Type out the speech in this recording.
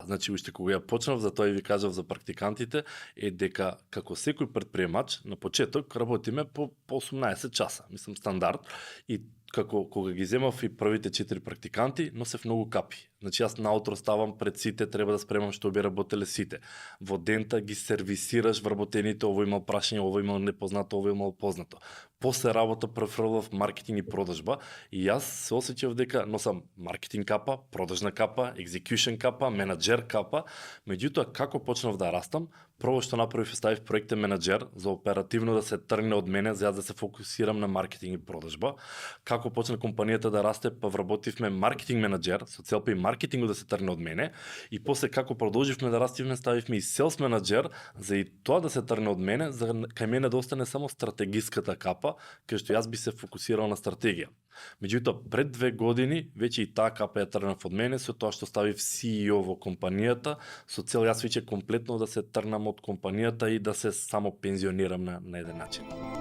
значи уште кога ја почнав, затоа и ви кажав за практикантите, е дека како секој предприемач на почеток работиме по 18 часа, мислам стандард, и кога ги земав и првите 4 практиканти, носев многу капи. Значи јас наутро ставам пред сите, треба да спремам што би работеле сите. Во дента ги сервисираш вработените, овој имал прашање, овој имал непознато, овој имал познато. После работа префрлав маркетинг и продажба и јас се осеќав дека носам маркетинг капа, продажна капа, екзекюшн капа, менаџер капа. Меѓутоа како почнав да растам, прво што направив ставив проектен менаџер за оперативно да се тргне од мене, за да се фокусирам на маркетинг и продажба. Како почна компанијата да расте, па вработивме маркетинг менаџер со цел па и маркетингот да се тргне од мене, и после како продолживме да растиме, ставивме и селс менаџер за и тоа да се тргне од мене, за кај мене да остане само стратегиската капа, кај што јас би се фокусирал на стратегија. Меѓутоа пред 2 години веќе и таа капа ја тргнав од мене, со тоа што ставив CEO во компанијата, со цел јас веќе комплетно да се тргнам од компанијата и да се само пензионирам на еден начин.